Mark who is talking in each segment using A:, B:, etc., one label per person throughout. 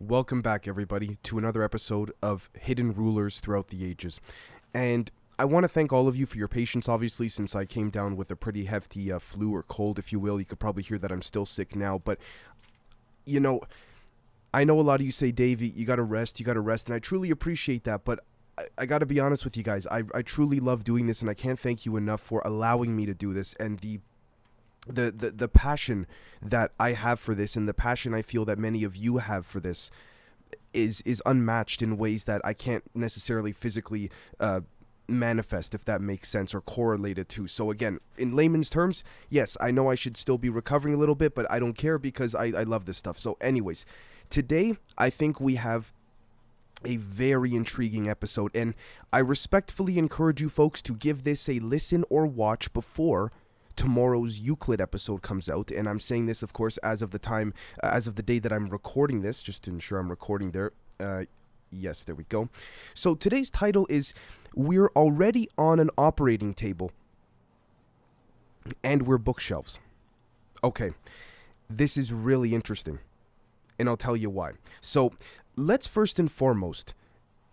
A: Welcome back, everybody, to another episode of Hidden Rulers Throughout the Ages. And I want to thank all of you for your patience, obviously, since I came down with a pretty hefty flu or cold, if you will. You could probably hear that I'm still sick now, but, I know a lot of you say, Dave, you gotta rest, and I truly appreciate that, but I gotta be honest with you guys. I truly love doing this, and I can't thank you enough for allowing me to do this, and the passion that I have for this and the passion I feel that many of you have for this is unmatched in ways that I can't necessarily physically manifest, if that makes sense, or correlate it to. So again, in layman's terms, yes, I know I should still be recovering a little bit, but I don't care because I love this stuff. So anyways, today I think we have a very intriguing episode, and I respectfully encourage you folks to give this a listen or watch before tomorrow's Euclid episode comes out. And I'm saying this, of course, as of the day that I'm recording this, just to ensure I'm recording there. Yes, there we go. So today's title is We're Already on an Operating Table and We're Bookshelves. Okay, this is really interesting, and I'll tell you why. So let's first and foremost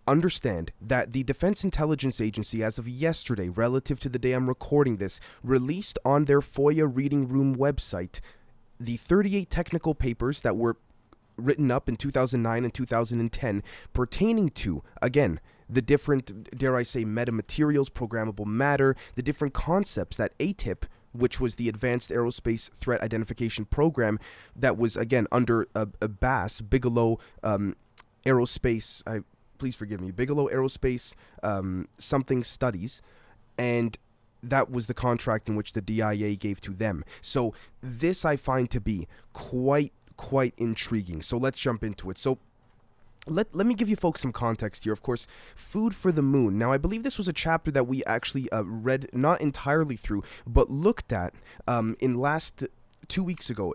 A: understand that the Defense Intelligence Agency, as of yesterday, relative to the day I'm recording this, released on their FOIA Reading Room website the 38 technical papers that were written up in 2009 and 2010 pertaining to, again, the different, dare I say, metamaterials, programmable matter, the different concepts that ATIP, which was the Advanced Aerospace Threat Identification Program, that was, again, under a BAS, Bigelow Aerospace, please forgive me, Bigelow Aerospace something studies, and that was the contract in which the DIA gave to them. So this I find to be quite intriguing. So let's jump into it. So let me give you folks some context here. Of course, Food for the Moon. Now, I believe this was a chapter that we actually read not entirely through, but looked at in last 2 weeks ago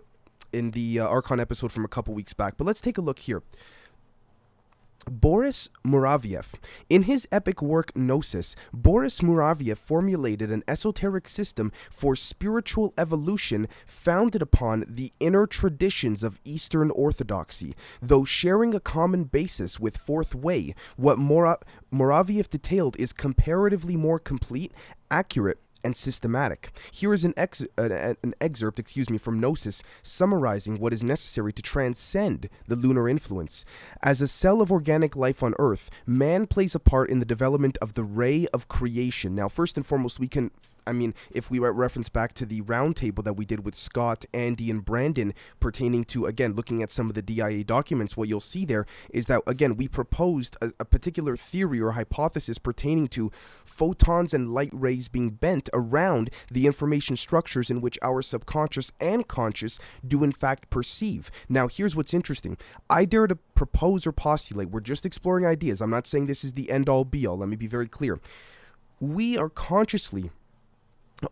A: in the Archon episode from a couple weeks back. But let's take a look here. Boris Muraviev. In his epic work Gnosis, Boris Muraviev formulated an esoteric system for spiritual evolution founded upon the inner traditions of Eastern Orthodoxy. Though sharing a common basis with Fourth Way, what Muraviev detailed is comparatively more complete, accurate, and systematic. Here is an excerpt from Gnosis summarizing what is necessary to transcend the lunar influence. As a cell of organic life on Earth, man plays a part in the development of the ray of creation. Now, first and foremost, if we reference back to the roundtable that we did with Scott, Andy, and Brandon pertaining to, again, looking at some of the DIA documents, what you'll see there is that, again, we proposed a particular theory or hypothesis pertaining to photons and light rays being bent around the information structures in which our subconscious and conscious do in fact perceive. Now, here's what's interesting. I dare to propose or postulate, we're just exploring ideas. I'm not saying this is the end-all be-all. Let me be very clear. We are consciously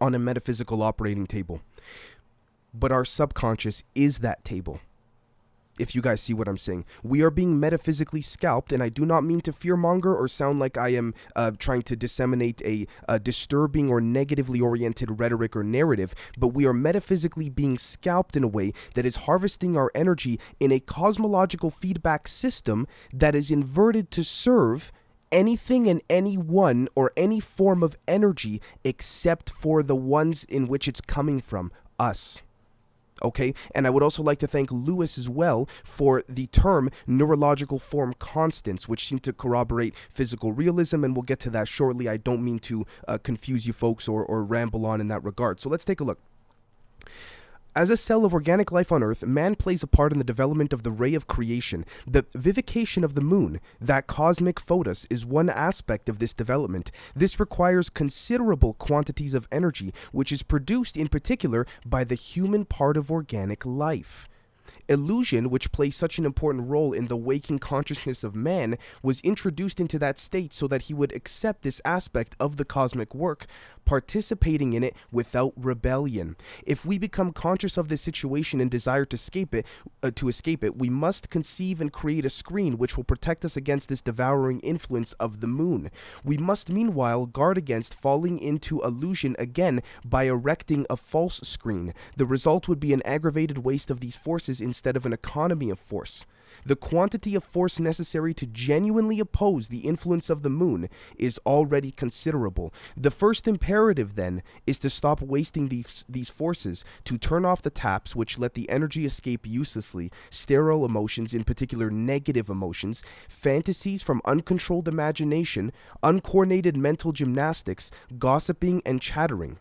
A: on a metaphysical operating table, but our subconscious is that table. If you guys see what I'm saying, we are being metaphysically scalped, and I do not mean to fearmonger or sound like I am trying to disseminate a disturbing or negatively oriented rhetoric or narrative, but we are metaphysically being scalped in a way that is harvesting our energy in a cosmological feedback system that is inverted to serve anything and anyone or any form of energy except for the ones in which it's coming from, us. Okay, and I would also like to thank Lewis as well for the term neurological form constants, which seem to corroborate physical realism, and we'll get to that shortly. I don't mean to confuse you folks or ramble on in that regard. So let's take a look. As a cell of organic life on Earth, man plays a part in the development of the ray of creation. The vivification of the moon, that cosmic photos, is one aspect of this development. This requires considerable quantities of energy, which is produced in particular by the human part of organic life. Illusion, which plays such an important role in the waking consciousness of man, was introduced into that state so that he would accept this aspect of the cosmic work, participating in it without rebellion. If we become conscious of this situation and desire to escape it, we must conceive and create a screen which will protect us against this devouring influence of the moon. We must meanwhile guard against falling into illusion again by erecting a false screen. The result would be an aggravated waste of these forces in instead of an economy of force. The quantity of force necessary to genuinely oppose the influence of the moon is already considerable. The first imperative, then, is to stop wasting these forces, to turn off the taps which let the energy escape uselessly, sterile emotions, in particular negative emotions, fantasies from uncontrolled imagination, uncoordinated mental gymnastics, gossiping, and chattering.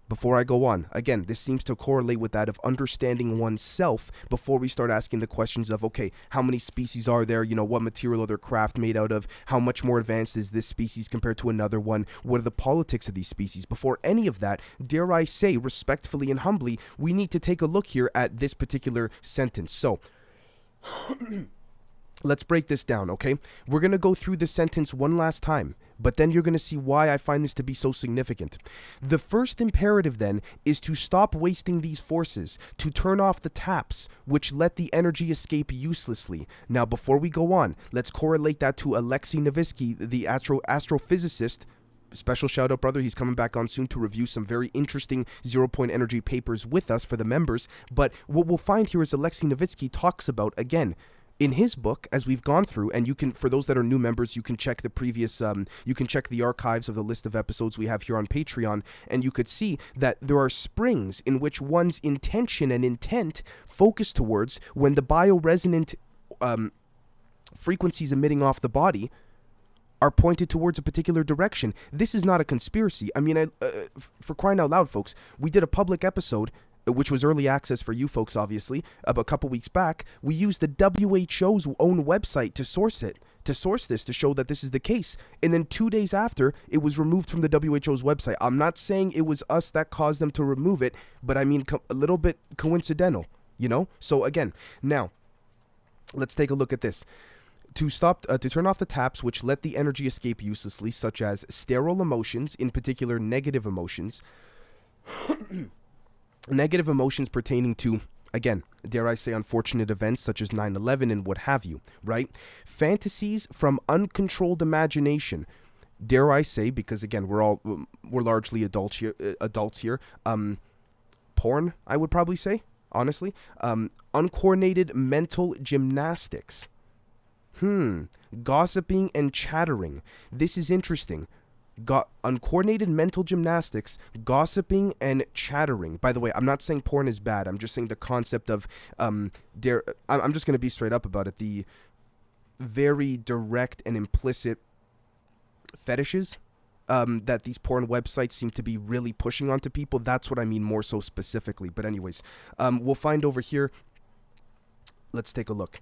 A: Before I go on, again, this seems to correlate with that of understanding oneself before we start asking the questions of, okay, how many species are there? You know, what material are their craft made out of? How much more advanced is this species compared to another one? What are the politics of these species? Before any of that, dare I say, respectfully and humbly, we need to take a look here at this particular sentence. So, let's break this down, okay? We're going to go through this sentence one last time, but then you're going to see why I find this to be so significant. The first imperative, then, is to stop wasting these forces, to turn off the taps, which let the energy escape uselessly. Now, before we go on, let's correlate that to Alexei Novitsky, the astrophysicist. Special shout out, brother. He's coming back on soon to review some very interesting zero-point energy papers with us for the members. But what we'll find here is Alexei Novitsky talks about, again, in his book, as we've gone through, and you can, for those that are new members, you can check the previous, you can check the archives of the list of episodes we have here on Patreon, and you could see that there are springs in which one's intention and intent focus towards when the bioresonant frequencies emitting off the body are pointed towards a particular direction. This is not a conspiracy. I mean, for crying out loud, folks, we did a public episode, which was early access for you folks, obviously, a couple weeks back. We used the WHO's own website to source this, to show that this is the case. And then 2 days after, it was removed from the WHO's website. I'm not saying it was us that caused them to remove it, but I mean, a little bit coincidental, you know? So again, now, let's take a look at this. To turn off the taps which let the energy escape uselessly, such as sterile emotions, in particular negative emotions, negative emotions pertaining to, again, dare I say, unfortunate events such as 9/11 and what have you, right? Fantasies from uncontrolled imagination, dare I say, because again, we're largely adults here. Porn, I would probably say, honestly. Uncoordinated mental gymnastics. Gossiping and chattering. This is interesting. Uncoordinated mental gymnastics, gossiping, and chattering. By the way, I'm not saying porn is bad. I'm just saying the concept of, I'm just going to be straight up about it. The very direct and implicit fetishes that these porn websites seem to be really pushing onto people. That's what I mean more so specifically. But anyways, we'll find over here. Let's take a look.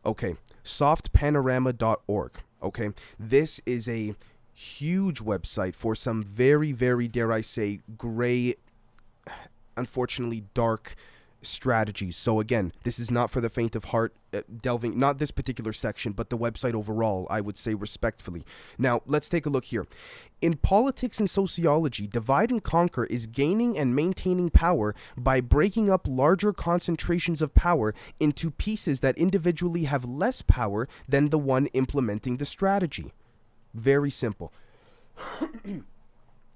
A: Okay, softpanorama.org. Okay, this is a huge website for some very, very, dare I say, gray, unfortunately dark strategies. So again, this is not for the faint of heart, delving, not this particular section, but the website overall, I would say respectfully. Now, let's take a look here. In politics and sociology, divide and conquer is gaining and maintaining power by breaking up larger concentrations of power into pieces that individually have less power than the one implementing the strategy. Very simple.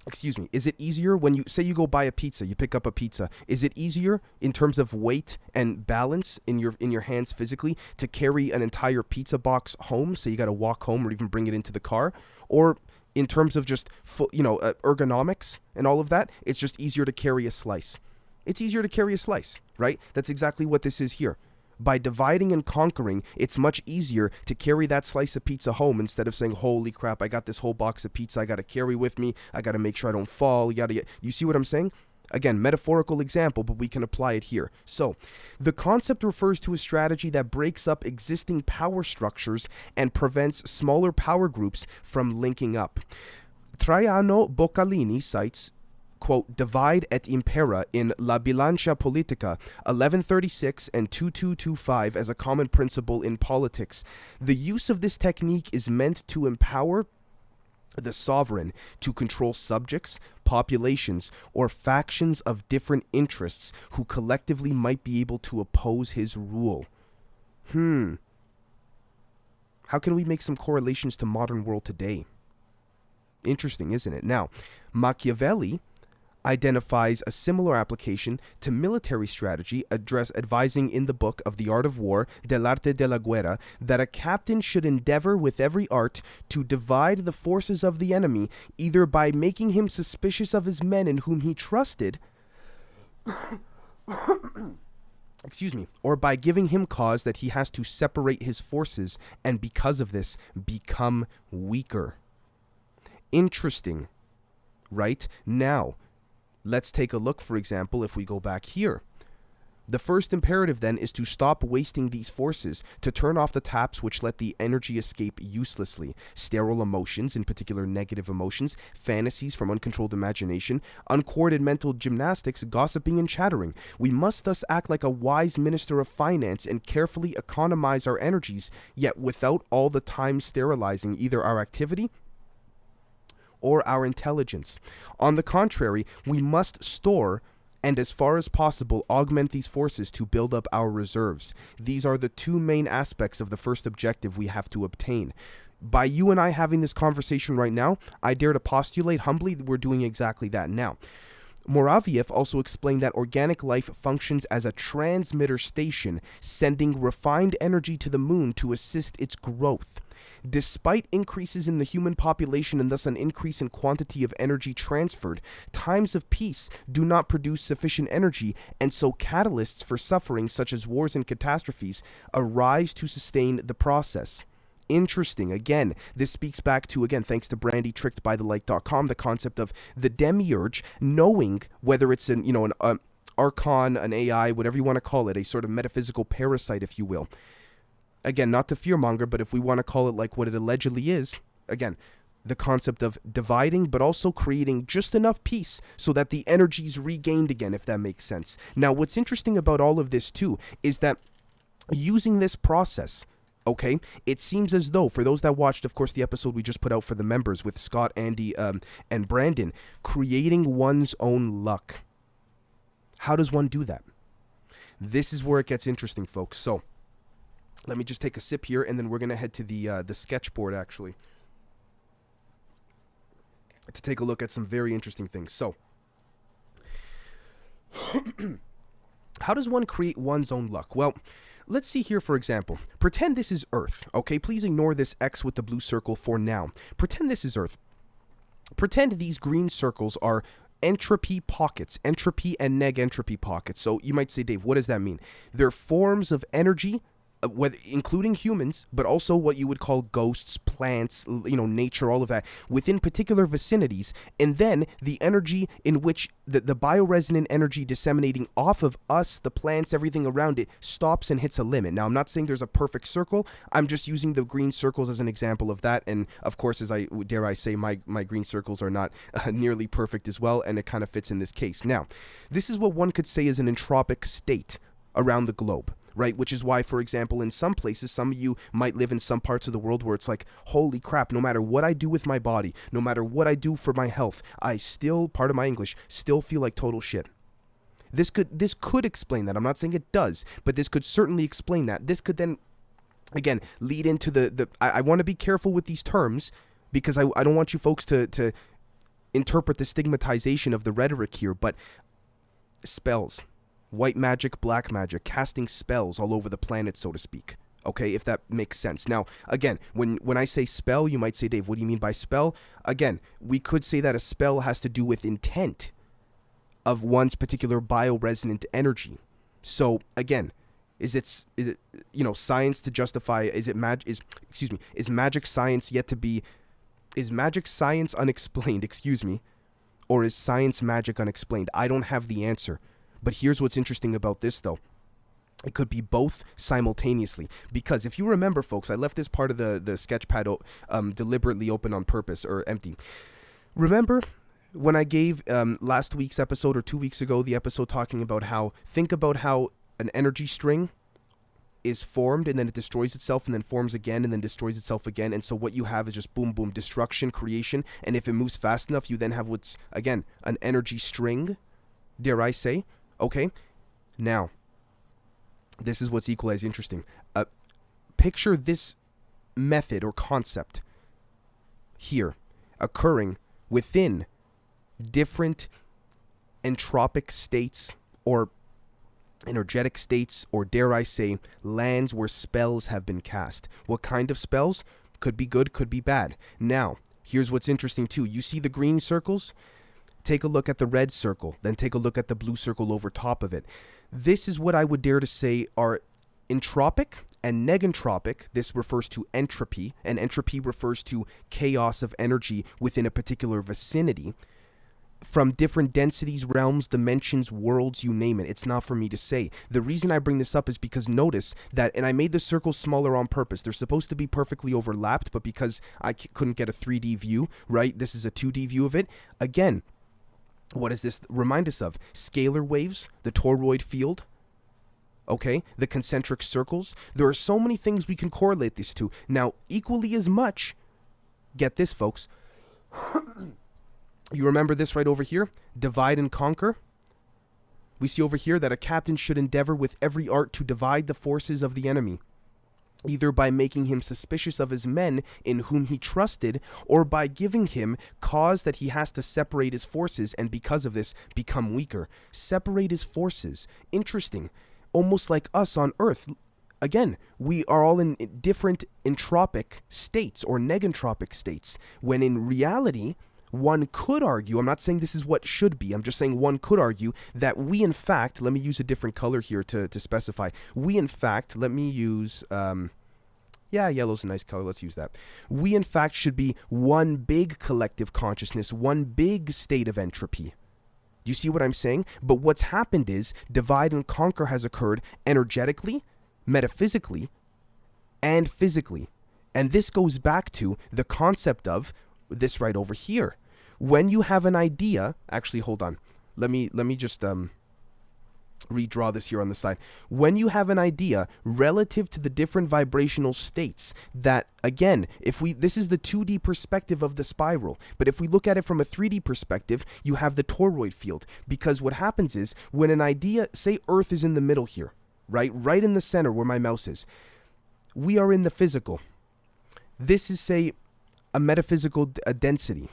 A: Excuse me. Is it easier when you say you go buy a pizza, you pick up a pizza? Is it easier in terms of weight and balance in your hands physically to carry an entire pizza box home? So you got to walk home or even bring it into the car, or in terms of just ergonomics and all of that, it's just easier to carry a slice. It's easier to carry a slice, right? That's exactly what this is here. By dividing and conquering, it's much easier to carry that slice of pizza home instead of saying, holy crap, I got this whole box of pizza I got to carry with me. I got to make sure I don't fall. You see what I'm saying? Again, metaphorical example, but we can apply it here. So, the concept refers to a strategy that breaks up existing power structures and prevents smaller power groups from linking up. Traiano Boccalini cites, quote, divide et impera in La Bilancia Politica 1136 and 2225 as a common principle in politics. The use of this technique is meant to empower the sovereign to control subjects, populations, or factions of different interests who collectively might be able to oppose his rule. How can we make some correlations to modern world today? Interesting, isn't it? Now, Machiavelli identifies a similar application to military strategy, advising in the book of the Art of War, Del Arte de la Guerra, that a captain should endeavor with every art to divide the forces of the enemy, either by making him suspicious of his men in whom he trusted, or by giving him cause that he has to separate his forces, and because of this, become weaker. Interesting, right? Now, let's take a look, for example, if we go back here. The first imperative then is to stop wasting these forces, to turn off the taps which let the energy escape uselessly. Sterile emotions, in particular negative emotions, fantasies from uncontrolled imagination, uncoordinated mental gymnastics, gossiping and chattering. We must thus act like a wise minister of finance and carefully economize our energies, yet without all the time sterilizing either our activity or our intelligence. On the contrary, we must store and as far as possible augment these forces to build up our reserves. These are the two main aspects of the first objective we have to obtain. By you and I having this conversation right now, I dare to postulate humbly that we're doing exactly that now. Muraviev also explained that organic life functions as a transmitter station, sending refined energy to the moon to assist its growth. Despite increases in the human population and thus an increase in quantity of energy transferred, times of peace do not produce sufficient energy, and so catalysts for suffering such as wars and catastrophes arise to sustain the process. Interesting. Again, this speaks back to, again, thanks to Brandy, trickedbythelight.com, the concept of the demiurge knowing whether it's an archon, an AI, whatever you want to call it, a sort of metaphysical parasite, if you will. Again, not to fearmonger, but if we want to call it like what it allegedly is, again, the concept of dividing, but also creating just enough peace so that the energy's regained again, if that makes sense. Now, what's interesting about all of this, too, is that using this process, okay, it seems as though, for those that watched, of course, the episode we just put out for the members with Scott, Andy, and Brandon, creating one's own luck. How does one do that? This is where it gets interesting, folks. So, let me just take a sip here, and then we're going to head to the sketchboard, actually, to take a look at some very interesting things. So, how does one create one's own luck? Well, let's see here, for example. Pretend this is Earth, okay? Please ignore this X with the blue circle for now. Pretend this is Earth. Pretend these green circles are entropy pockets, entropy and neg-entropy pockets. So you might say, Dave, what does that mean? They're forms of energy, including humans, but also what you would call ghosts, plants, nature, all of that, within particular vicinities, and then the energy in which the bioresonant energy disseminating off of us, the plants, everything around it, stops and hits a limit. Now, I'm not saying there's a perfect circle. I'm just using the green circles as an example of that, and of course, as I say, my green circles are not nearly perfect as well, and it kind of fits in this case. Now, this is what one could say is an entropic state around the globe. Right, which is why, for example, in some places, some of you might live in some parts of the world where it's like, holy crap, no matter what I do with my body, no matter what I do for my health, I still, part of my English, still feel like total shit. This could explain that. I'm not saying it does, but this could certainly explain that. This could then, again, lead into I want to be careful with these terms because I don't want you folks to interpret the stigmatization of the rhetoric here, but spells. White magic, black magic, casting spells all over the planet, so to speak. Okay, if that makes sense. Now, again, when I say spell, you might say, Dave, what do you mean by spell? Again, we could say that a spell has to do with intent of one's particular bioresonant energy. So, again, is it science to justify? Is magic science yet to be? Is magic science unexplained? Or is science magic unexplained? I don't have the answer. But here's what's interesting about this, though. It could be both simultaneously. Because if you remember, folks, I left this part of the sketch pad deliberately open on purpose, or empty. Remember when I gave last week's episode, or 2 weeks ago, the episode talking about think about how an energy string is formed, and then it destroys itself, and then forms again, and then destroys itself again. And so what you have is just boom, boom, destruction, creation. And if it moves fast enough, you then have what's, again, an energy string, dare I say. Okay, now, this is what's equally as interesting. Picture this method or concept here occurring within different entropic states or energetic states, or dare I say, lands where spells have been cast. What kind of spells? Could be good, could be bad. Now, here's what's interesting too. You see the green circles? Take a look at the red circle, then take a look at the blue circle over top of it. This is what I would dare to say are entropic and negentropic. This refers to entropy, and entropy refers to chaos of energy within a particular vicinity. From different densities, realms, dimensions, worlds, you name it. It's not for me to say. The reason I bring this up is because notice that, and I made the circles smaller on purpose. They're supposed to be perfectly overlapped, but because I couldn't get a 3D view, right? This is a 2D view of it. Again, what does this remind us of? Scalar waves, the toroid field, okay? The concentric circles. There are so many things we can correlate this to. Now, equally as much, get this, folks. You remember this right over here? Divide and conquer. We see over here that a captain should endeavor with every art to divide the forces of the enemy, either by making him suspicious of his men in whom he trusted, or by giving him cause that he has to separate his forces and because of this become weaker. Separate his forces. Interesting. Almost like us on Earth. Again, we are all in different entropic states or negentropic states, when in reality, one could argue, I'm not saying this is what should be, I'm just saying one could argue that we in fact, let me use a different color here to specify, we in fact, let me use, yeah, yellow's a nice color, let's use that. We in fact should be one big collective consciousness, one big state of entropy. Do you see what I'm saying? But what's happened is divide and conquer has occurred energetically, metaphysically, and physically. And this goes back to the concept of this right over here. When you have an idea, actually, hold on. Let me just redraw this here on the side. When you have an idea relative to the different vibrational states that, again, this is the 2D perspective of the spiral, but if we look at it from a 3D perspective, you have the toroid field, because what happens is when an idea, say Earth is in the middle here, right in the center where my mouse is, we are in the physical. This is, say, a metaphysical density,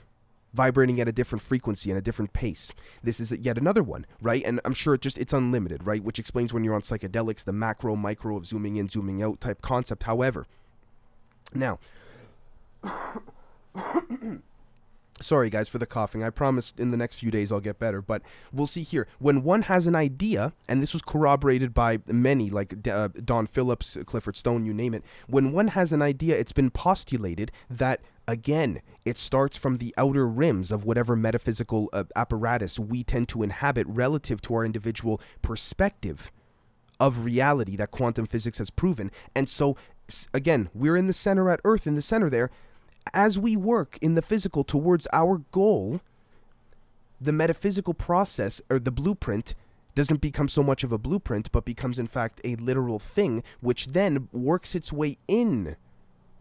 A: vibrating at a different frequency and a different pace. This is yet another one, right? And I'm sure it's unlimited, right? Which explains when you're on psychedelics, the macro, micro of zooming in, zooming out type concept. However, now, sorry guys for the coughing. I promise in the next few days I'll get better, but we'll see here. When one has an idea, and this was corroborated by many, like Don Phillips, Clifford Stone, you name it. When one has an idea, it's been postulated that, again, it starts from the outer rims of whatever metaphysical apparatus we tend to inhabit relative to our individual perspective of reality that quantum physics has proven. And so, again, we're in the center at Earth, in the center there. As we work in the physical towards our goal, the metaphysical process, or the blueprint, doesn't become so much of a blueprint, but becomes in fact a literal thing, which then works its way in.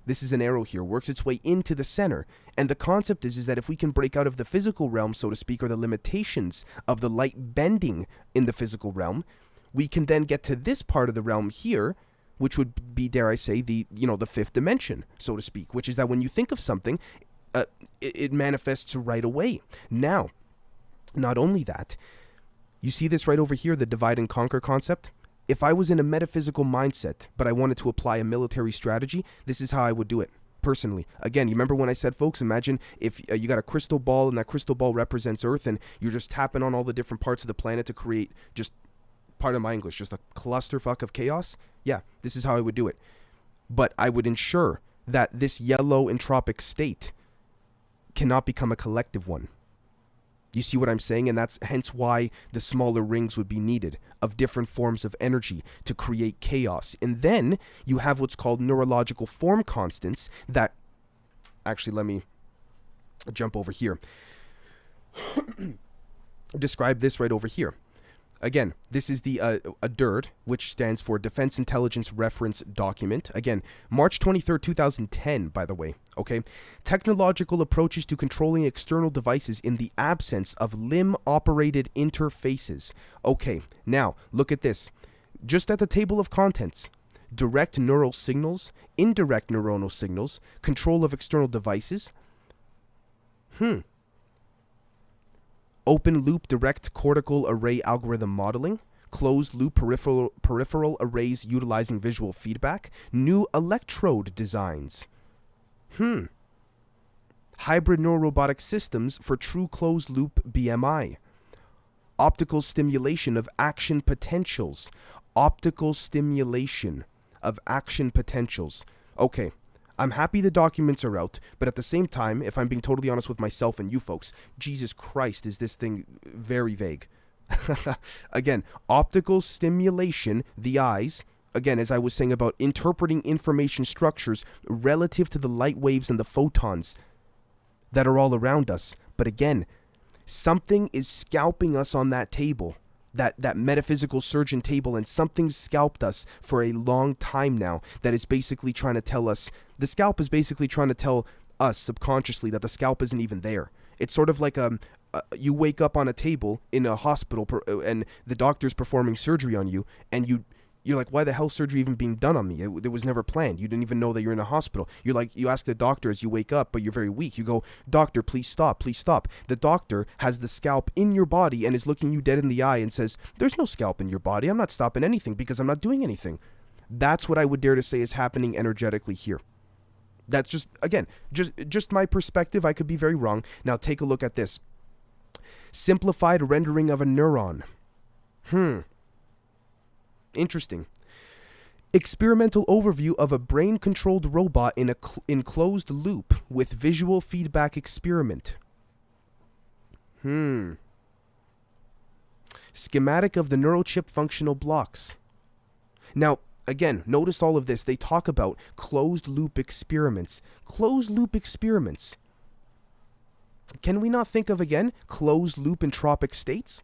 A: This is an arrow here, works its way into the center. And the concept is that if we can break out of the physical realm, so to speak, or the limitations of the light bending in the physical realm, we can then get to this part of the realm here, which would be, dare I say, the fifth dimension, so to speak, which is that when you think of something, it manifests right away. Now, not only that, you see this right over here, the divide and conquer concept? If I was in a metaphysical mindset, but I wanted to apply a military strategy, this is how I would do it, personally. Again, you remember when I said, folks, imagine if you got a crystal ball, and that crystal ball represents Earth, and you're just tapping on all the different parts of the planet to create just, pardon my English, just a clusterfuck of chaos. Yeah, this is how I would do it. But I would ensure that this yellow entropic state cannot become a collective one. You see what I'm saying? And that's hence why the smaller rings would be needed of different forms of energy to create chaos. And then you have what's called neurological form constants that, actually, let me jump over here. Describe this right over here. Again, this is the DIRD, which stands for Defense Intelligence Reference Document. Again, March 23rd, 2010, by the way, okay? Technological approaches to controlling external devices in the absence of limb-operated interfaces. Okay, now, look at this. Just at the table of contents, direct neural signals, indirect neuronal signals, control of external devices. open loop direct cortical array algorithm modeling, closed loop peripheral arrays utilizing visual feedback, new electrode designs. Hybrid neurorobotic systems for true closed loop BMI. Optical stimulation of action potentials. Optical stimulation of action potentials. Okay, I'm happy the documents are out, but at the same time, if I'm being totally honest with myself and you folks, Jesus Christ, is this thing very vague. Again, optical stimulation, the eyes, again, as I was saying about interpreting information structures relative to the light waves and the photons that are all around us. But again, something is scalping us on that table, that metaphysical surgeon table, and something's scalped us for a long time now that is basically trying to tell us, the scalp is basically trying to tell us subconsciously that the scalp isn't even there. It's sort of like you wake up on a table in a hospital and the doctor's performing surgery on you, and you're like, why the hell is surgery even being done on me? It was never planned. You didn't even know that you're in a hospital. You're like, you ask the doctor as you wake up, but you're very weak. You go, doctor, please stop, please stop. The doctor has the scalp in your body and is looking you dead in the eye and says, there's no scalp in your body. I'm not stopping anything because I'm not doing anything. That's what I would dare to say is happening energetically here. That's just, again, just my perspective. I could be very wrong. Now take a look at this. Simplified rendering of a neuron. Interesting. Experimental overview of a brain-controlled robot in a closed loop with visual feedback experiment. Schematic of the neurochip functional blocks. Now, again, notice all of this. They talk about closed loop experiments. Closed loop experiments. Can we not think of, again, closed loop entropic states?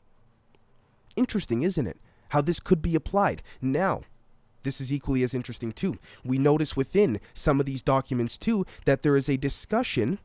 A: Interesting, isn't it? How this could be applied. Now, this is equally as interesting too. We notice within some of these documents too that there is a discussion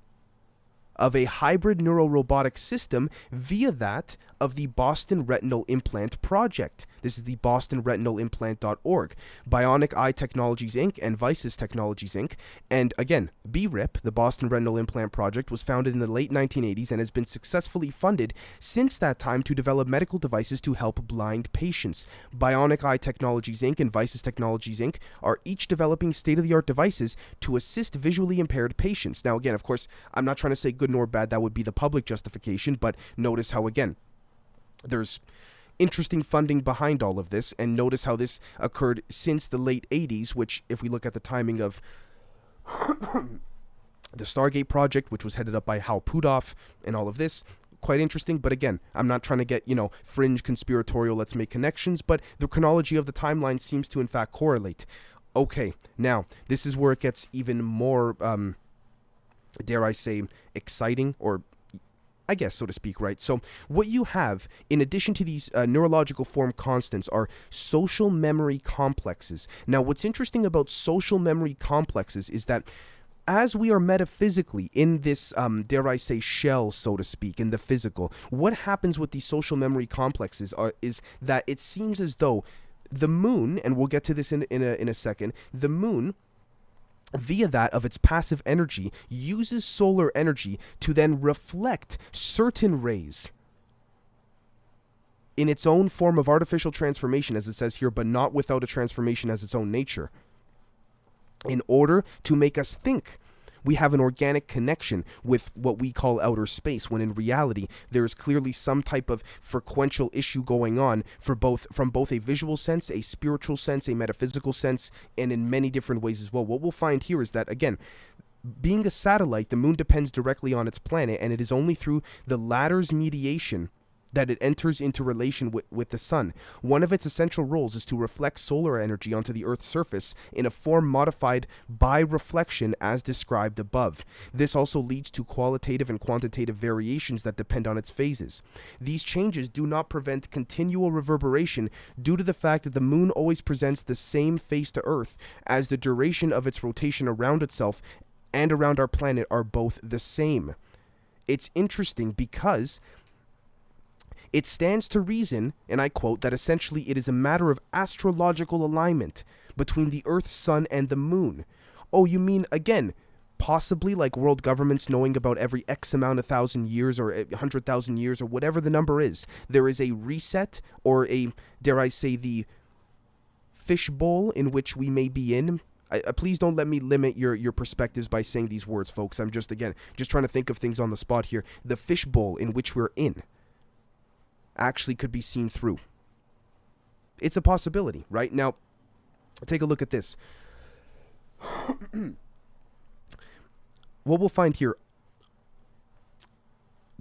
A: of a hybrid neurorobotic system via that of the Boston Retinal Implant Project. This is the bostonretinimplant.org, Bionic Eye Technologies Inc. and Vices Technologies Inc. And again, BRIP, the Boston Retinal Implant Project, was founded in the late 1980s and has been successfully funded since that time to develop medical devices to help blind patients. Bionic Eye Technologies Inc. and Vices Technologies Inc. are each developing state-of-the-art devices to assist visually impaired patients. Now again, of course, I'm not trying to say good nor bad, that would be the public justification, but notice how, again, there's interesting funding behind all of this, and notice how this occurred since the late 80s, which, if we look at the timing of the Stargate project, which was headed up by Hal Puthoff, and all of this, quite interesting. But again, I'm not trying to get, fringe conspiratorial, let's make connections, but the chronology of the timeline seems to, in fact, correlate. Okay, now, this is where it gets even more, dare I say, exciting, or I guess, so to speak, right? So what you have, in addition to these neurological form constants, are social memory complexes. Now, what's interesting about social memory complexes is that as we are metaphysically in this, dare I say, shell, so to speak, in the physical, what happens with these social memory complexes is that it seems as though the moon, and we'll get to this in a second, the moon, via that of its passive energy, uses solar energy to then reflect certain rays in its own form of artificial transformation, as it says here, but not without a transformation as its own nature, in order to make us think we have an organic connection with what we call outer space, when in reality there is clearly some type of frequential issue going on from both a visual sense, a spiritual sense, a metaphysical sense, and in many different ways as well. What we'll find here is that, again, being a satellite, the moon depends directly on its planet, and it is only through the latter's mediation that it enters into relation with the sun. One of its essential roles is to reflect solar energy onto the Earth's surface in a form modified by reflection as described above. This also leads to qualitative and quantitative variations that depend on its phases. These changes do not prevent continual reverberation due to the fact that the moon always presents the same face to Earth, as the duration of its rotation around itself and around our planet are both the same. It's interesting because it stands to reason, and I quote, that essentially it is a matter of astrological alignment between the Earth, Sun, and the Moon. Oh, you mean, again, possibly like world governments knowing about every X amount of 1,000 years or 100,000 years or whatever the number is, there is a reset or a, dare I say, the fishbowl in which we may be in. Please don't let me limit your perspectives by saying these words, folks. I'm just trying to think of things on the spot here. The fishbowl in which we're in actually could be seen through. It's a possibility, right? Now, take a look at this. What we'll find here,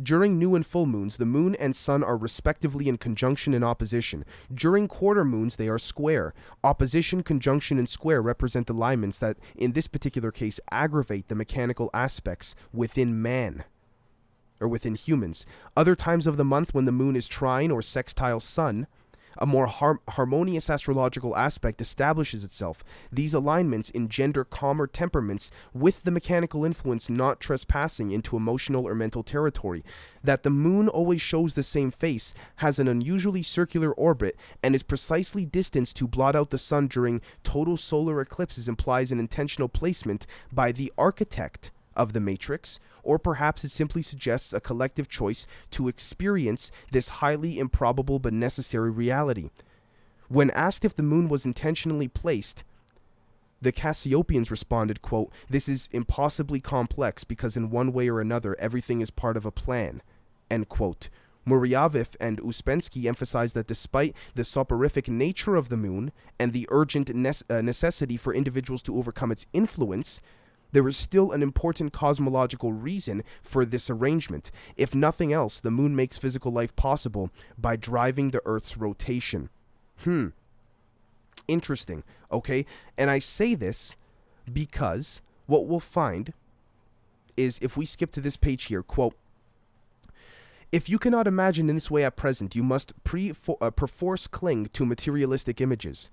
A: during new and full moons, the moon and sun are respectively in conjunction and opposition. During quarter moons, they are square. Opposition, conjunction, and square represent alignments that, in this particular case, aggravate the mechanical aspects within man, or within humans. Other times of the month when the moon is trine or sextile sun, a more harmonious astrological aspect establishes itself. These alignments engender calmer temperaments with the mechanical influence not trespassing into emotional or mental territory. That the moon always shows the same face, has an unusually circular orbit, and is precisely distanced to blot out the sun during total solar eclipses implies an intentional placement by the architect of the matrix, or perhaps it simply suggests a collective choice to experience this highly improbable but necessary reality. When asked if the moon was intentionally placed, the Cassiopeans responded, quote, "This is impossibly complex because in one way or another everything is part of a plan," end quote. Muravyov and Uspensky emphasized that despite the soporific nature of the moon and the urgent necessity for individuals to overcome its influence, there is still an important cosmological reason for this arrangement. If nothing else, the moon makes physical life possible by driving the Earth's rotation. Interesting, okay? And I say this because what we'll find is, if we skip to this page here, quote, "If you cannot imagine in this way at present, you must perforce cling to materialistic images."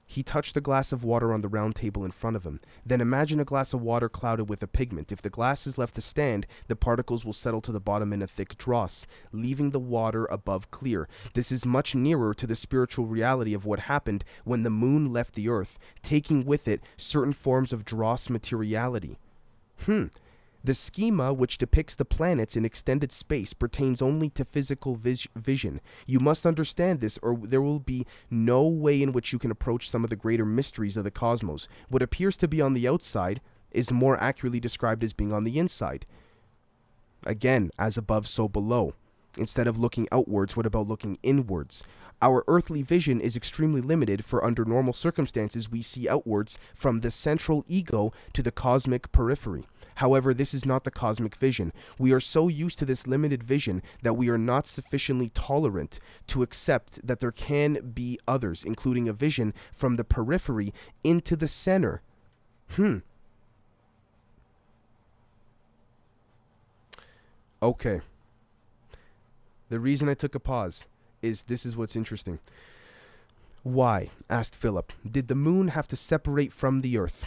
A: He touched a glass of water on the round table in front of him. Then imagine a glass of water clouded with a pigment. If the glass is left to stand, the particles will settle to the bottom in a thick dross, leaving the water above clear. This is much nearer to the spiritual reality of what happened when the moon left the earth, taking with it certain forms of dross materiality. The schema which depicts the planets in extended space pertains only to physical vision. You must understand this, or there will be no way in which you can approach some of the greater mysteries of the cosmos. What appears to be on the outside is more accurately described as being on the inside. Again, as above, so below. Instead of looking outwards, what about looking inwards? Our earthly vision is extremely limited, for under normal circumstances we see outwards from the central ego to the cosmic periphery. However, this is not the cosmic vision. We are so used to this limited vision that we are not sufficiently tolerant to accept that there can be others, including a vision from the periphery into the center. Okay. The reason I took a pause is this is what's interesting. Why, asked Philip, did the moon have to separate from the earth?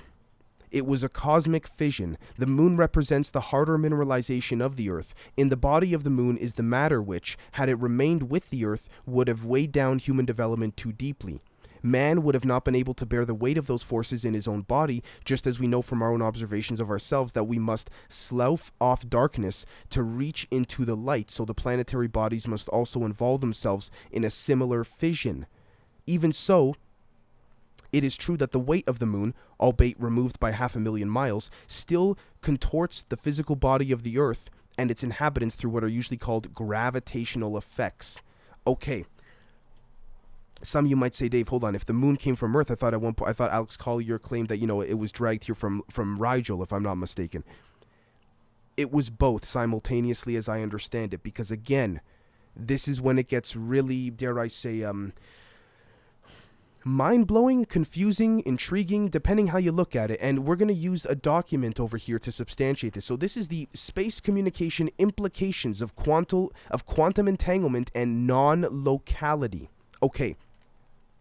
A: It was a cosmic fission. The moon represents the harder mineralization of the earth. In the body of the moon is the matter which, had it remained with the earth, would have weighed down human development too deeply. Man would have not been able to bear the weight of those forces in his own body, just as we know from our own observations of ourselves that we must slough off darkness to reach into the light, so the planetary bodies must also involve themselves in a similar fission. Even so, it is true that the weight of the moon, albeit removed by 500,000 miles, still contorts the physical body of the earth and its inhabitants through what are usually called gravitational effects. Okay. Some of you might say, Dave, hold on. If the moon came from Earth, I thought Alex Collier claimed that, it was dragged here from Rigel, if I'm not mistaken. It was both simultaneously, as I understand it, because again, this is when it gets really, dare I say, mind-blowing, confusing, intriguing, depending how you look at it. And we're going to use a document over here to substantiate this. So this is the space communication implications of quantum entanglement and non-locality. Okay.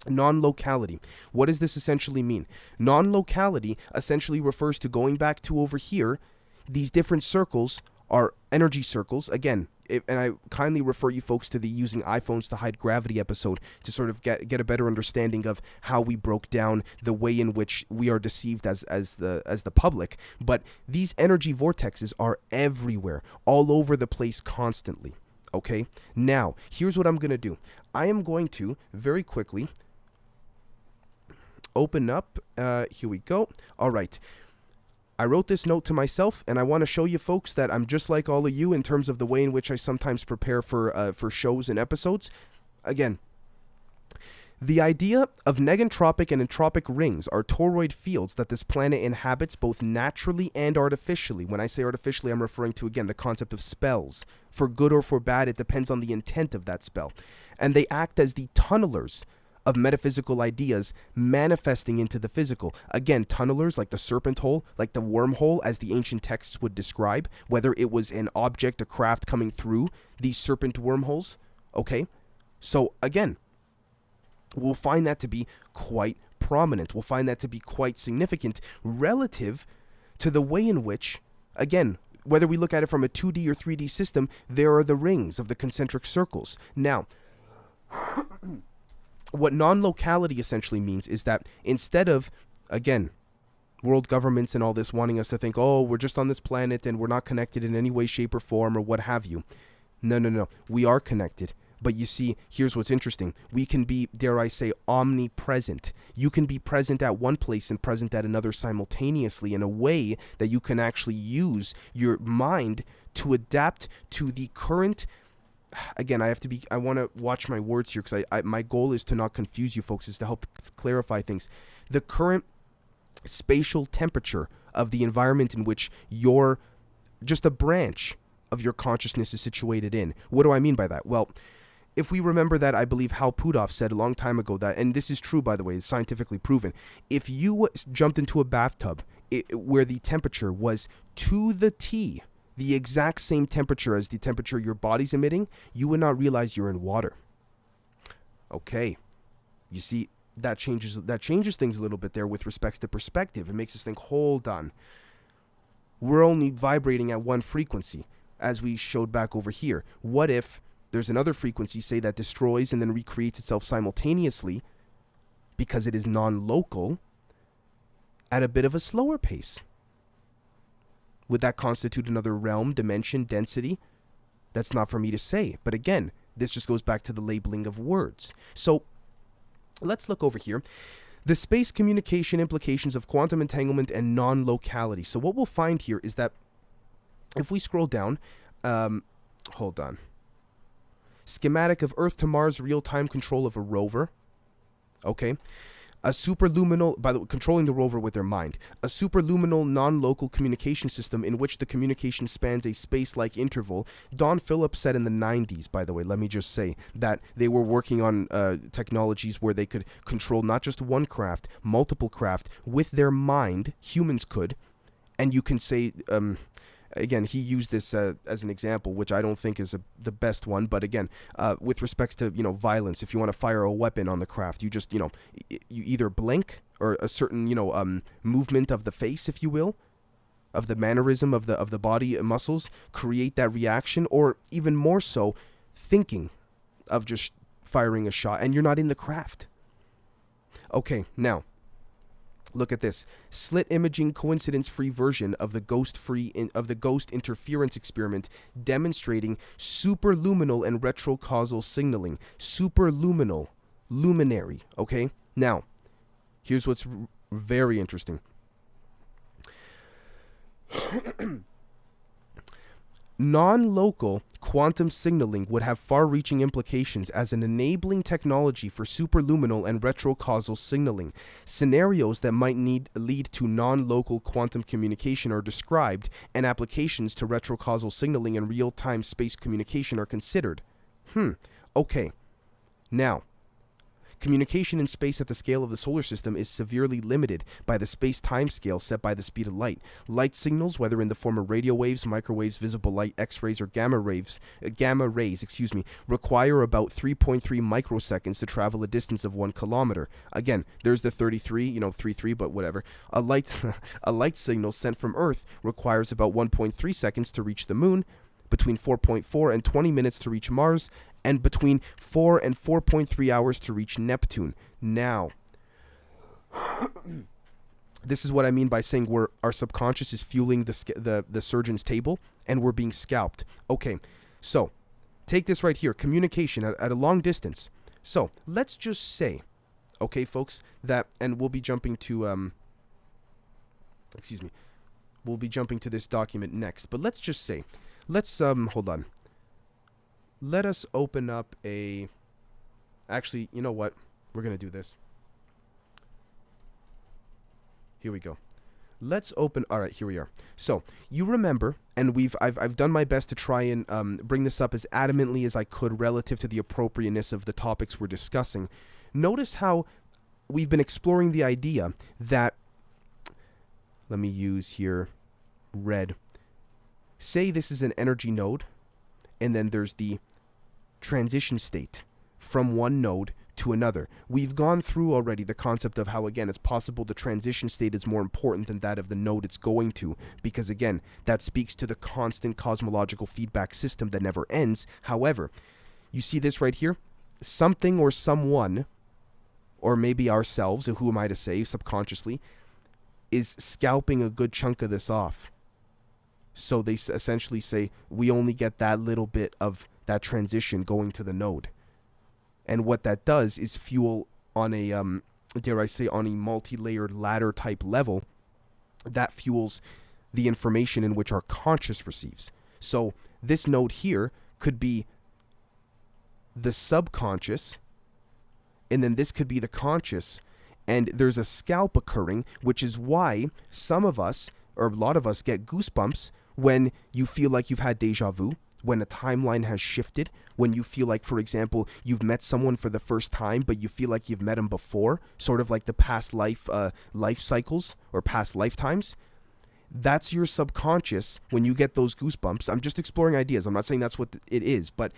A: Non-locality. What does this essentially mean? Non-locality essentially refers to, going back to over here, these different circles are energy circles, again, and I kindly refer you folks to the using iPhones to hide gravity episode to sort of get a better understanding of how we broke down the way in which we are deceived as the public. But these energy vortexes are everywhere, all over the place constantly. Okay, now here's what I'm going to do. I am going to very quickly open up. Here we go. All right. I wrote this note to myself, and I want to show you folks that I'm just like all of you in terms of the way in which I sometimes prepare for shows and episodes. Again, the idea of negentropic and entropic rings are toroid fields that this planet inhabits both naturally and artificially. When I say artificially, I'm referring to, again, the concept of spells. For good or for bad, it depends on the intent of that spell. And they act as the tunnelers of metaphysical ideas manifesting into the physical. Again, tunnelers like the serpent hole, like the wormhole, as the ancient texts would describe, whether it was an object, a craft coming through these serpent wormholes. Okay? So, again, we'll find that to be quite prominent. We'll find that to be quite significant relative to the way in which, again, whether we look at it from a 2D or 3D system, there are the rings of the concentric circles. Now, what non-locality essentially means is that instead of, again, world governments and all this wanting us to think, oh, we're just on this planet and we're not connected in any way, shape, or form or what have you. No. We are connected. But you see, here's what's interesting. We can be, dare I say, omnipresent. You can be present at one place and present at another simultaneously in a way that you can actually use your mind to adapt to the current. Again, I want to watch my words here because my goal is to not confuse you folks, is to help clarify things. The current spatial temperature of the environment in which you're just a branch of your consciousness is situated in. What do I mean by that? Well, if we remember that, I believe Hal Puthoff said a long time ago that, and this is true, by the way, it's scientifically proven, if you jumped into a bathtub where the temperature was to the T, the exact same temperature as the temperature your body's emitting, you would not realize you're in water. Okay. You see, that changes things a little bit there with respects to perspective. It makes us think, hold on. We're only vibrating at one frequency, as we showed back over here. What if there's another frequency, say, that destroys and then recreates itself simultaneously because it is non-local at a bit of a slower pace? Would that constitute another realm, dimension, density? That's not for me to say. But again, this just goes back to the labeling of words. So let's look over here. The space communication implications of quantum entanglement and non-locality. So what we'll find here is that if we scroll down, hold on. Schematic of Earth to Mars real-time control of a rover. Okay. A superluminal, by the way, controlling the rover with their mind. A superluminal non-local communication system in which the communication spans a space-like interval. Don Phillips said in the 90s, by the way, let me just say, that they were working on technologies where they could control not just one craft, multiple craft, with their mind. Humans could. And you can say, again, he used this as an example, which I don't think is the best one. But again, with respects to, violence, if you want to fire a weapon on the craft, you just, you either blink or a certain, movement of the face, if you will, of the mannerism of the body muscles, create that reaction, or even more so, thinking of just firing a shot, and you're not in the craft. Okay, now, look at this. Slit imaging coincidence-free version of the ghost interference experiment demonstrating superluminal and retrocausal signaling. Superluminal. Luminary. Okay? Now, here's what's very interesting. Non-local quantum signaling would have far-reaching implications as an enabling technology for superluminal and retrocausal signaling. Scenarios that might lead to non-local quantum communication are described, and applications to retrocausal signaling and real-time space communication are considered. Okay. Now, communication in space at the scale of the solar system is severely limited by the space-time scale set by the speed of light. Light signals, whether in the form of radio waves, microwaves, visible light, X-rays, or gamma rays, require about 3.3 microseconds to travel a distance of 1 kilometer. Again, there's the 33, but whatever. A light signal sent from Earth requires about 1.3 seconds to reach the moon, between 4.4 and 20 minutes to reach Mars, and between 4 and 4.3 hours to reach Neptune. Now, this is what I mean by saying our subconscious is fueling the surgeon's table and we're being scalped. Okay, so take this right here, communication at a long distance. So let's just say, okay, folks, that, and we'll be jumping to, we'll be jumping to this document next, but let's just say, hold on. Let us open up actually, you know what? We're going to do this. Here we go. Let's open. All right, here we are. So you remember, and I've done my best to try and bring this up as adamantly as I could relative to the appropriateness of the topics we're discussing. Notice how we've been exploring the idea that, let me use here red. Say this is an energy node, and then there's the transition state from one node to another. We've gone through already the concept of how, again, it's possible the transition state is more important than that of the node it's going to, because, again, that speaks to the constant cosmological feedback system that never ends. However, you see this right here? Something or someone, or maybe ourselves, who am I to say, subconsciously, is scalping a good chunk of this off. So they essentially say, we only get that little bit of that transition going to the node. And what that does is fuel on a, dare I say, on a multi-layered ladder type level, that fuels the information in which our conscious receives. So this node here could be the subconscious, and then this could be the conscious, and there's a scalp occurring, which is why some of us, or a lot of us, get goosebumps when you feel like you've had deja vu, when a timeline has shifted, when you feel like, for example, you've met someone for the first time, but you feel like you've met them before, sort of like the past life cycles or past lifetimes. That's your subconscious when you get those goosebumps. I'm just exploring ideas. I'm not saying that's what it is, but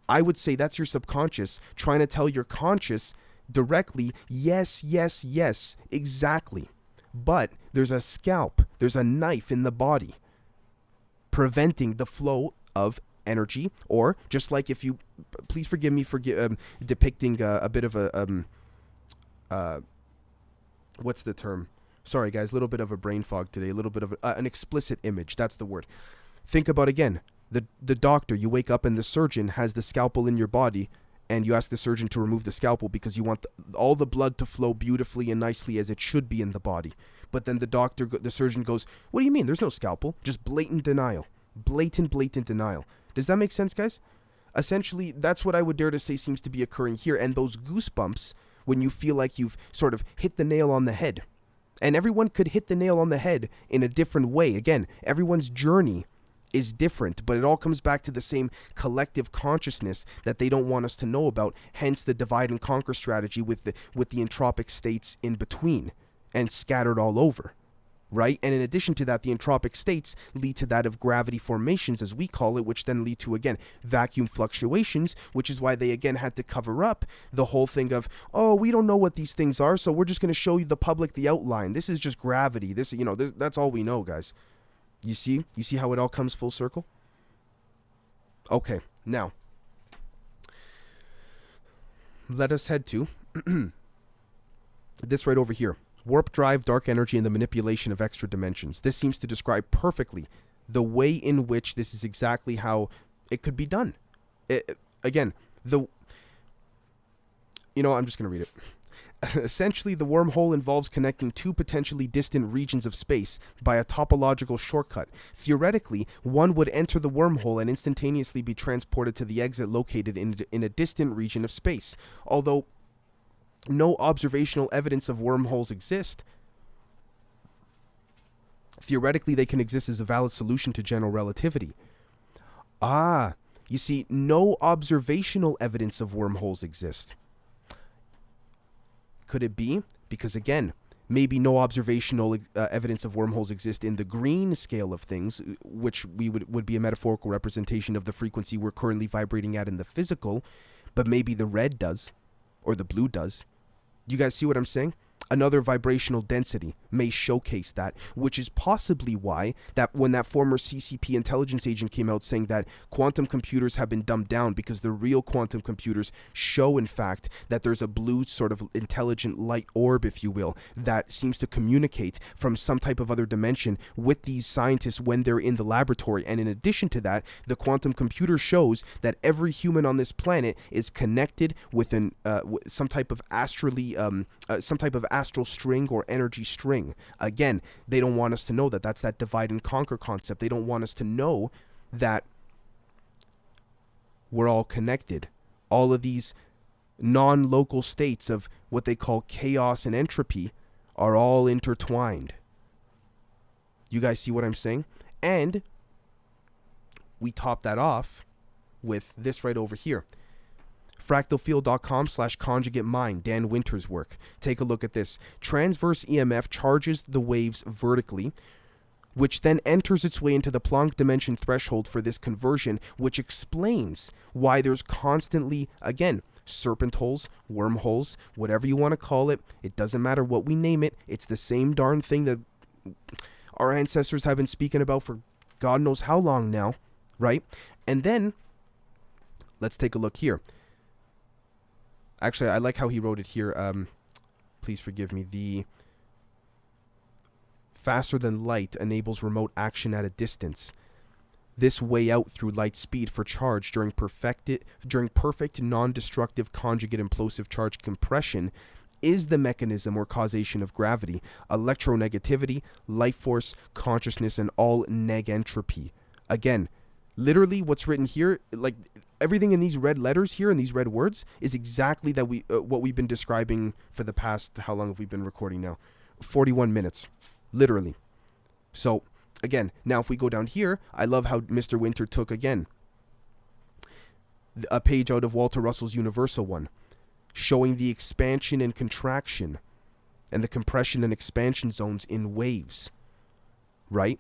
A: I would say that's your subconscious trying to tell your conscious directly, yes, yes, yes, exactly. But there's a scalp, there's a knife in the body preventing the flow of energy, or just like, if you please forgive me for depicting a bit of a what's the term? Sorry guys, a little bit of a brain fog today, a little bit of an explicit image. That's the word. Think about, again, the doctor. You wake up and the surgeon has the scalpel in your body, and you ask the surgeon to remove the scalpel because you want all the blood to flow beautifully and nicely as it should be in the body. But then the surgeon goes, "What do you mean? There's no scalpel." Just blatant denial. Blatant denial. Does that make sense, guys? Essentially, that's what I would dare to say seems to be occurring here. And those goosebumps, when you feel like you've sort of hit the nail on the head. And everyone could hit the nail on the head in a different way. Again, everyone's journey is different, but it all comes back to the same collective consciousness that they don't want us to know about. Hence the divide and conquer strategy with the entropic states in between and scattered all over. Right? And in addition to that, the entropic states lead to that of gravity formations, as we call it, which then lead to, again, vacuum fluctuations, which is why they, again, had to cover up the whole thing of, oh, we don't know what these things are, so we're just going to show you the public the outline. This is just gravity. That's all we know, guys. You see how it all comes full circle? Okay, now, let us head to this right over here. Warp drive, dark energy, and the manipulation of extra dimensions. This seems to describe perfectly the way in which this is exactly how it could be done. I'm just going to read it. Essentially, the wormhole involves connecting two potentially distant regions of space by a topological shortcut. Theoretically, one would enter the wormhole and instantaneously be transported to the exit located in a distant region of space. Although no observational evidence of wormholes exist, theoretically they can exist as a valid solution to general relativity. You see, no observational evidence of wormholes exist. Could it be? Because, again, maybe no observational evidence of wormholes exist in the green scale of things, which would be a metaphorical representation of the frequency we're currently vibrating at in the physical, but maybe the red does, or the blue does. You guys see what I'm saying? Another vibrational density may showcase that, which is possibly why that when that former CCP intelligence agent came out saying that quantum computers have been dumbed down because the real quantum computers show, in fact, that there's a blue sort of intelligent light orb, if you will, that seems to communicate from some type of other dimension with these scientists when they're in the laboratory. And in addition to that, the quantum computer shows that every human on this planet is connected with some type of astral string or energy string. Again, they don't want us to know that. That's that divide and conquer concept. They don't want us to know that we're all connected. All of these non-local states of what they call chaos and entropy are all intertwined. You guys see what I'm saying? And we top that off with this right over here. Fractalfield.com/conjugate mind, Dan Winter's work. Take a look at this. Transverse EMF charges the waves vertically, which then enters its way into the Planck dimension threshold for this conversion, which explains why there's constantly, again, serpent holes, wormholes, whatever you want to call it. It doesn't matter what we name it. It's the same darn thing that our ancestors have been speaking about for God knows how long now, right? And then, let's take a look here. Actually, I like how he wrote it here. Please forgive me. The faster than light enables remote action at a distance. This way out through light speed for charge during perfect non-destructive conjugate implosive charge compression is the mechanism or causation of gravity, electronegativity, light force, consciousness, and all negentropy. Again, literally what's written here, like everything in these red letters here and these red words is exactly that what we've been describing for the past, how long have we been recording now? 41 minutes, literally. So again, now if we go down here, I love how Mr. Winter took, again, a page out of Walter Russell's Universal one, showing the expansion and contraction and the compression and expansion zones in waves, right?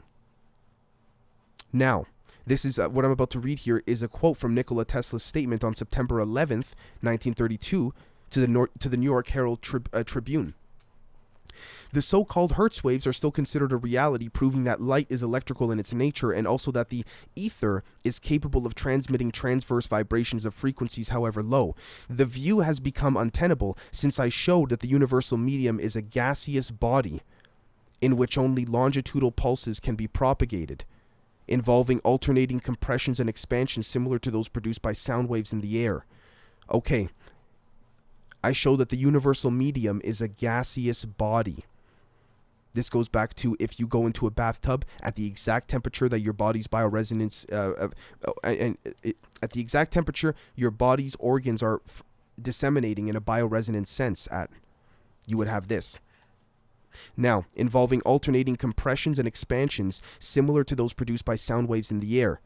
A: Now, this is what I'm about to read here is a quote from Nikola Tesla's statement on September 11th, 1932, to the New York Herald Tribune. The so-called Hertz waves are still considered a reality, proving that light is electrical in its nature, and also that the ether is capable of transmitting transverse vibrations of frequencies, however low. The view has become untenable since I showed that the universal medium is a gaseous body in which only longitudinal pulses can be propagated, involving alternating compressions and expansions similar to those produced by sound waves in the air. Okay, I show that the universal medium is a gaseous body. This goes back to if you go into a bathtub at the exact temperature that your body's bioresonance, at the exact temperature your body's organs are disseminating in a bioresonance sense at, you would have this. Now, involving alternating compressions and expansions similar to those produced by sound waves in the air.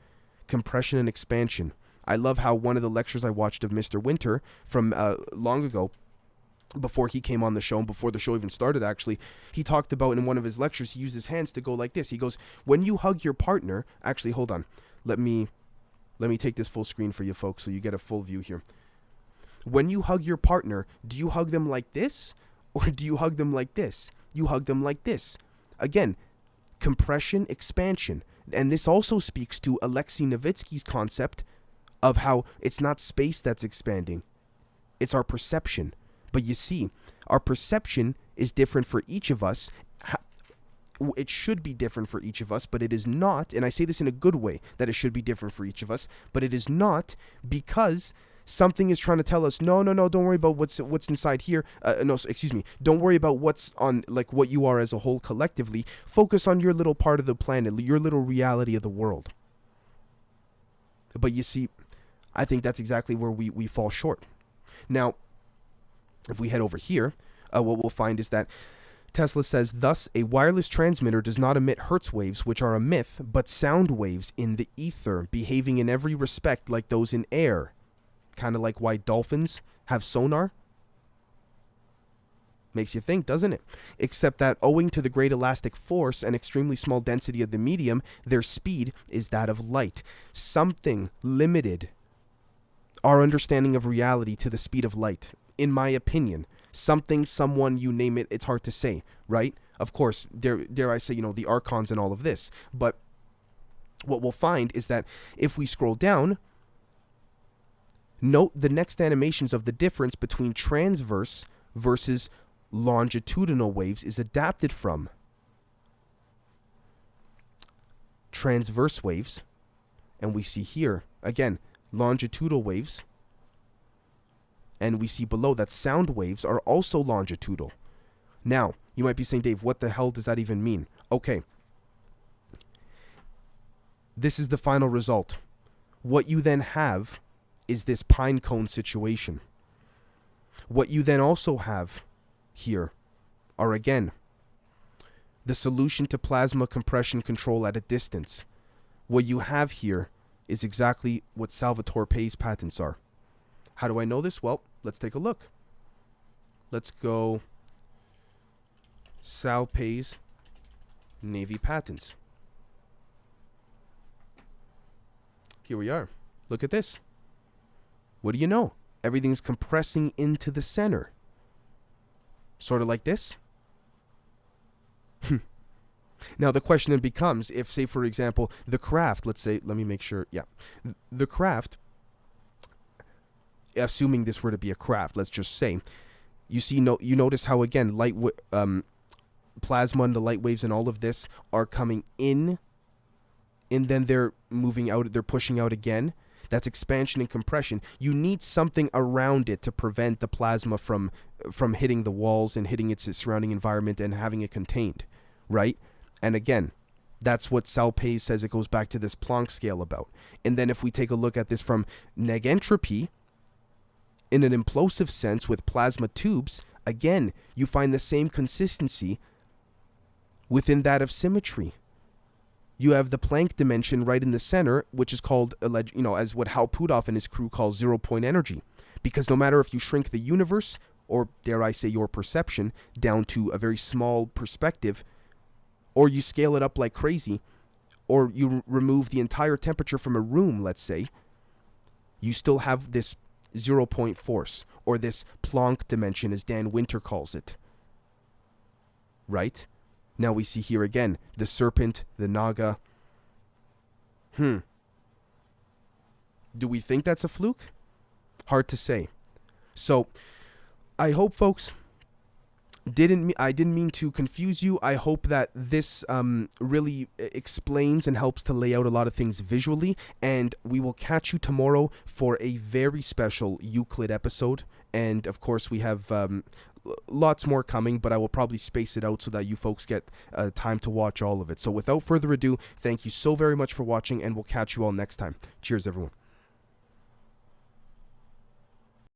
A: Compression and expansion. I love how one of the lectures I watched of Mr. Winter from long ago, before he came on the show and before the show even started, actually, he talked about in one of his lectures, he used his hands to go like this. He goes, when you hug your partner, actually, hold on. Let me take this full screen for you folks so you get a full view here. When you hug your partner, do you hug them like this or do you hug them like this? You hug them like this. Again, compression, expansion. And this also speaks to Alexei Novitzky's concept of how it's not space that's expanding. It's our perception. But you see, our perception is different for each of us. It should be different for each of us, but it is not. And I say this in a good way, that it should be different for each of us. But it is not because something is trying to tell us, no, don't worry about what's inside here. Don't worry about what's on, like what you are as a whole collectively. Focus on your little part of the planet, your little reality of the world. But you see, I think that's exactly where we fall short. Now, if we head over here, what we'll find is that Tesla says, thus, a wireless transmitter does not emit Hertz waves, which are a myth, but sound waves in the ether, behaving in every respect like those in air. Kind of like why dolphins have sonar. Makes you think, doesn't it? Except that owing to the great elastic force and extremely small density of the medium, their speed is that of light. Something limited our understanding of reality to the speed of light. In my opinion, something, someone, you name it, it's hard to say, right? Of course, dare I say, the archons and all of this. But what we'll find is that if we scroll down, note the next animations of the difference between transverse versus longitudinal waves is adapted from transverse waves, and we see here, again, longitudinal waves, and we see below that sound waves are also longitudinal. Now, you might be saying, Dave, what the hell does that even mean? Okay. This is the final result. What you then have is this pine cone situation. What you then also have here are, again, the solution to plasma compression control at a distance. What you have here is exactly what Salvatore Pai's patents are. How do I know this? Well, let's take a look. Let's go Sal Pai's Navy patents. Here we are. Look at this. What do you know? Everything's compressing into the center. Sort of like this. Now the question then becomes, if, say, for example, the craft, let's say, let me make sure, yeah. The craft, assuming this were to be a craft, let's just say, you notice how, again, plasma and the light waves and all of this are coming in, and then they're moving out, they're pushing out again. That's expansion and compression. You need something around it to prevent the plasma from hitting the walls and hitting its surrounding environment and having it contained, right? And again, that's what Sal Pai says it goes back to this Planck scale about. And then if we take a look at this from negentropy, in an implosive sense with plasma tubes, again, you find the same consistency within that of symmetry. You have the Planck dimension right in the center, which is called, as what Hal Puthoff and his crew call 0-point energy. Because no matter if you shrink the universe, or dare I say your perception, down to a very small perspective, or you scale it up like crazy, or you remove the entire temperature from a room, let's say, you still have this 0-point force, or this Planck dimension, as Dan Winter calls it. Right? Now we see here again, the serpent, the naga. Do we think that's a fluke? Hard to say. So, I hope, folks, I didn't mean to confuse you. I hope that this really explains and helps to lay out a lot of things visually. And we will catch you tomorrow for a very special Euclid episode. And, of course, we have lots more coming, but I will probably space it out so that you folks get time to watch all of it. So without further ado, thank you so very much for watching, and we'll catch you all next time. Cheers, everyone.